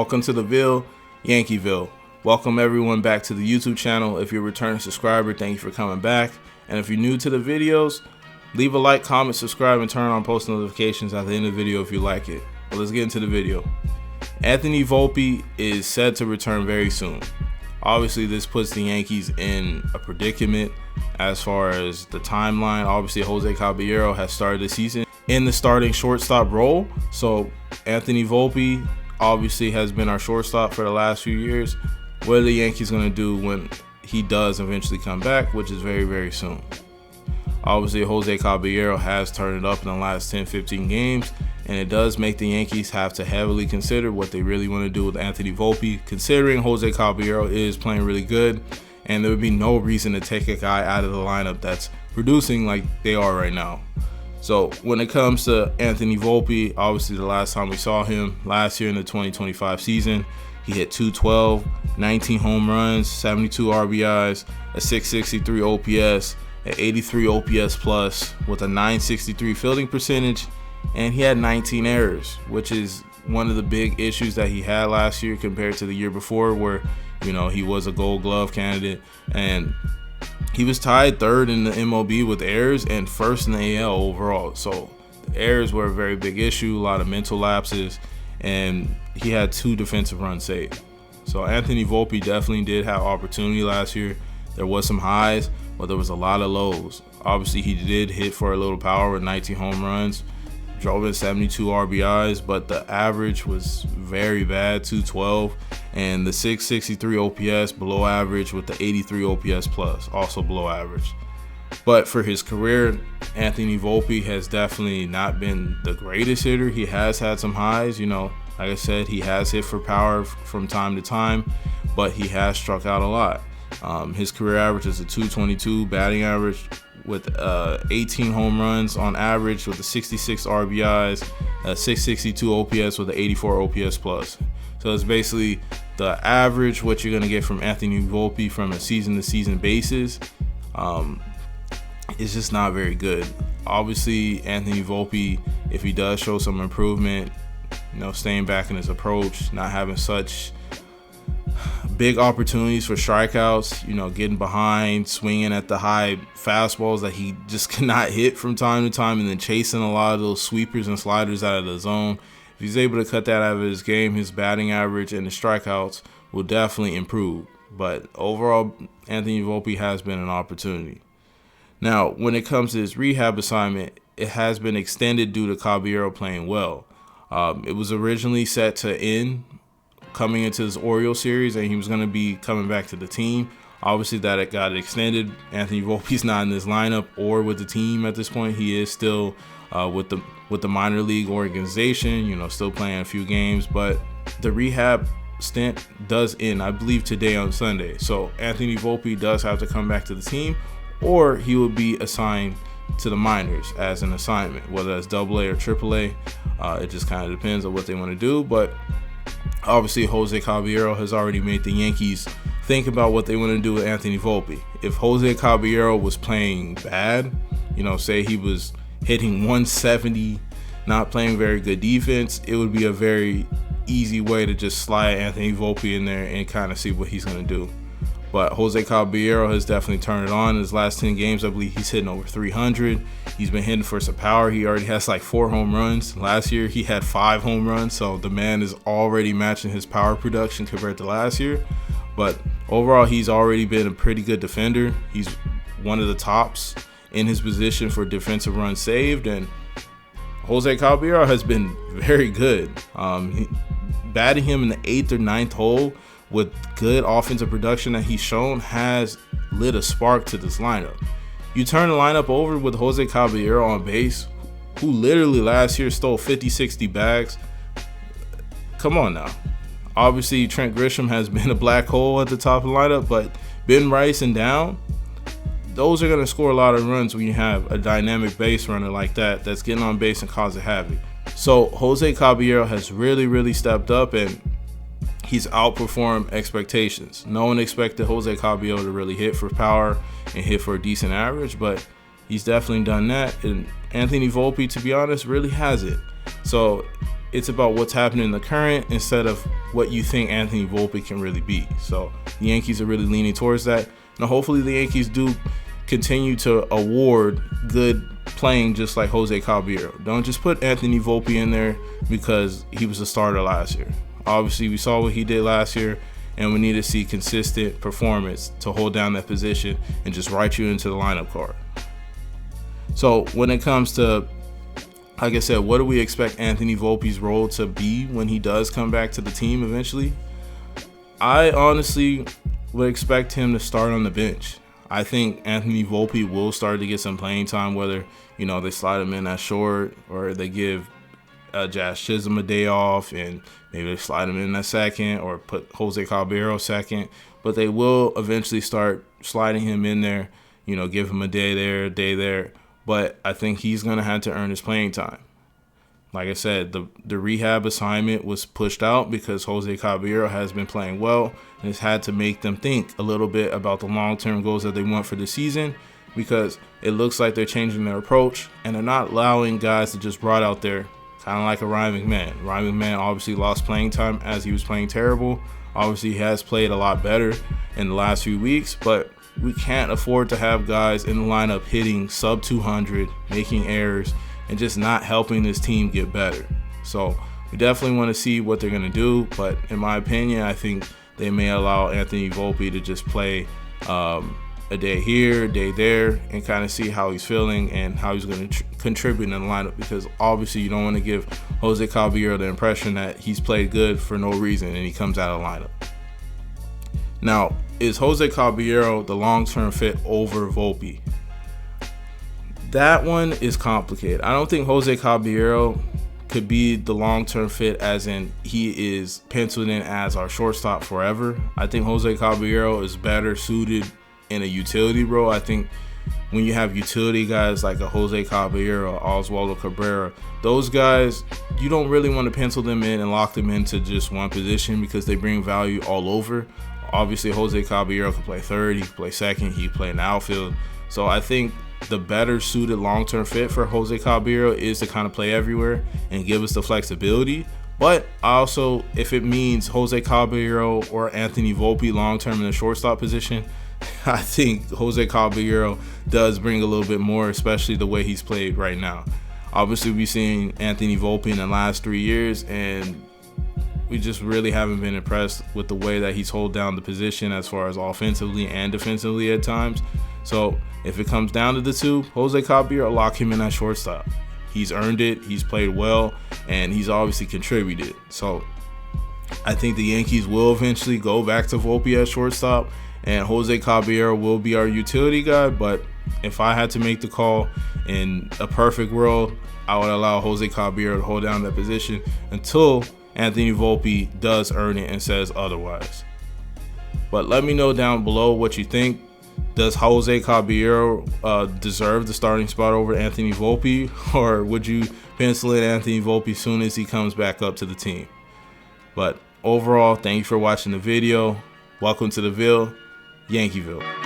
Welcome to the Ville, Yankeeville. Welcome everyone back to the YouTube channel. If you're a returning subscriber, thank you for coming back. And if you're new to the videos, leave a like, comment, subscribe, and turn on post notifications at the end of the video if you like it. But let's get into the video. Anthony Volpe is said to return very soon. Obviously, this puts the Yankees in a predicament as far as the timeline. Obviously, Josecaballero has started the season in the starting shortstop role. So Anthony Volpe obviously has been our shortstop for the last few years. What are the Yankees going to do when he does eventually come back, which is very, very soon? Obviously, Josecaballero has turned it up in the last 10-15 games, and it does make the Yankees have to heavily consider what they really want to do with Anthony Volpe, considering Josecaballero is playing really good, and there would be no reason to take a guy out of the lineup that's producing like they are right now. So when it comes to Anthony Volpe, obviously the last time we saw him last year in the 2025 season, he hit .212, 19 home runs, 72 RBIs, a 663 OPS, an 83 OPS plus with a 963 fielding percentage, and he had 19 errors, which is one of the big issues that he had last year compared to the year before, where, you know, he was a Gold Glove candidate and he was tied third in the MLB with errors and first in the AL overall. So the errors were a very big issue, a lot of mental lapses, and he had 2 defensive runs saved. So Anthony Volpe definitely did have opportunity last year. There was some highs, but there was a lot of lows. Obviously, he did hit for a little power with 19 home runs, drove in 72 RBIs, but the average was very bad, 212, and the 663 OPS below average with the 83 OPS plus, also below average. But for his career, Anthony Volpe has definitely not been the greatest hitter. He has had some highs, you know, like I said, he has hit for power from time to time, but he has struck out a lot. His career average is a 222 batting average with 18 home runs on average with a 66 RBIs, a 662 OPS with an 84 OPS plus. So it's basically the average, what you're going to get from Anthony Volpe from a season-to-season basis. It's just not very good. Obviously, Anthony Volpe, if he does show some improvement, you know, staying back in his approach, not having such big opportunities for strikeouts, you know, getting behind, swinging at the high fastballs that he just cannot hit from time to time, and then chasing a lot of those sweepers and sliders out of the zone. If he's able to cut that out of his game, his batting average and his strikeouts will definitely improve. But overall, Anthony Volpe has been an opportunity. Now, when it comes to his rehab assignment, it has been extended due to Caballero playing well. It was originally set to end coming into this Orioles series, and he was going to be coming back to the team. Obviously, that it got extended. Anthony Volpe's not in this lineup or with the team at this point. He is still with the minor league organization, you know, still playing a few games. But the rehab stint does end, I believe, today on Sunday. So Anthony Volpe does have to come back to the team, or he will be assigned to the minors as an assignment, whether that's AA or AAA. It just kind of depends on what they want to do. But obviously, Josecaballero has already made the Yankees think about what they want to do with Anthony Volpe. If Josecaballero was playing bad, you know, say he was hitting 170, not playing very good defense, it would be a very easy way to just slide Anthony Volpe in there and kind of see what he's going to do. But Josecaballero has definitely turned it on. In his last 10 games, I believe he's hitting over 300. He's been hitting for some power. He already has like 4 home runs. Last year, he had 5 home runs. So the man is already matching his power production compared to last year. But overall, he's already been a pretty good defender. He's one of the tops in his position for defensive runs saved. And Josecaballero has been very good. Batting him in the 8th or 9th hole with good offensive production that he's shown has lit a spark to this lineup. You turn the lineup over with Josecaballero on base, who literally last year stole 50-60 bags. Come on now. Obviously, Trent Grisham has been a black hole at the top of the lineup, but Ben Rice and down, those are going to score a lot of runs when you have a dynamic base runner like that that's getting on base and causing havoc. So Josecaballero has really stepped up, and he's outperformed expectations. No one expected Josecaballero to really hit for power and hit for a decent average, but he's definitely done that. And Anthony Volpe, to be honest, really hasn't. So it's about what's happening in the current instead of what you think Anthony Volpe can really be. So the Yankees are really leaning towards that. Now, hopefully the Yankees do continue to award good playing just like Jose Caballero. Don't just put Anthony Volpe in there because he was a starter last year. Obviously, we saw what he did last year, and we need to see consistent performance to hold down that position and just write you into the lineup card. So when it comes to, like I said, what do we expect Anthony Volpe's role to be when he does come back to the team eventually? I honestly would expect him to start on the bench. I think Anthony Volpe will start to get some playing time, whether, you know, they slide him in at short or they give Jazz Chisholm a day off and maybe they slide him in at second or put Jose Caballero second. But they will eventually start sliding him in there, you know, give him a day there, a day there. But I think he's going to have to earn his playing time. Like I said, the rehab assignment was pushed out because Jose Caballero has been playing well and has had to make them think a little bit about the long-term goals that they want for the season, because it looks like they're changing their approach and they're not allowing guys to just rot out there, kind of like a Ryan McMahon. Ryan McMahon obviously lost playing time as he was playing terrible. Obviously, he has played a lot better in the last few weeks, but we can't afford to have guys in the lineup hitting sub 200, making errors, and just not helping this team get better. So we definitely want to see what they're going to do, but in my opinion, I think they may allow Anthony Volpe to just play a day here, a day there, and kind of see how he's feeling and how he's going to contribute in the lineup, because obviously you don't want to give Jose Caballero the impression that he's played good for no reason and he comes out of the lineup. Now, is Jose Caballero the long-term fit over Volpe? That one is complicated. I don't think Jose Caballero could be the long-term fit as in he is penciled in as our shortstop forever. I think Jose Caballero is better suited in a utility role. I think when you have utility guys like a Jose Caballero, Oswaldo Cabrera, those guys, you don't really want to pencil them in and lock them into just one position because they bring value all over. Obviously, Jose Caballero can play third, he can play second, he can play in the outfield. So I think the better suited long-term fit for Jose Caballero is to kind of play everywhere and give us the flexibility. But also, if it means Jose Caballero or Anthony Volpe long-term in the shortstop position, I think Jose Caballero does bring a little bit more, especially the way he's played right now. Obviously, we've seen Anthony Volpe in the last 3 years, and we just really haven't been impressed with the way that he's held down the position as far as offensively and defensively at times. So if it comes down to the two, Jose Caballero, lock him in at shortstop. He's earned it, he's played well, and he's obviously contributed. So I think the Yankees will eventually go back to Volpe at shortstop, and Jose Caballero will be our utility guy. But if I had to make the call in a perfect world, I would allow Jose Caballero to hold down that position until Anthony Volpe does earn it and says otherwise. But let me know down below what you think. Does Jose Caballero deserve the starting spot over Anthony Volpe, or would you pencil in Anthony Volpe as soon as he comes back up to the team? But overall, thank you for watching the video. Welcome to the Ville, Yankeeville.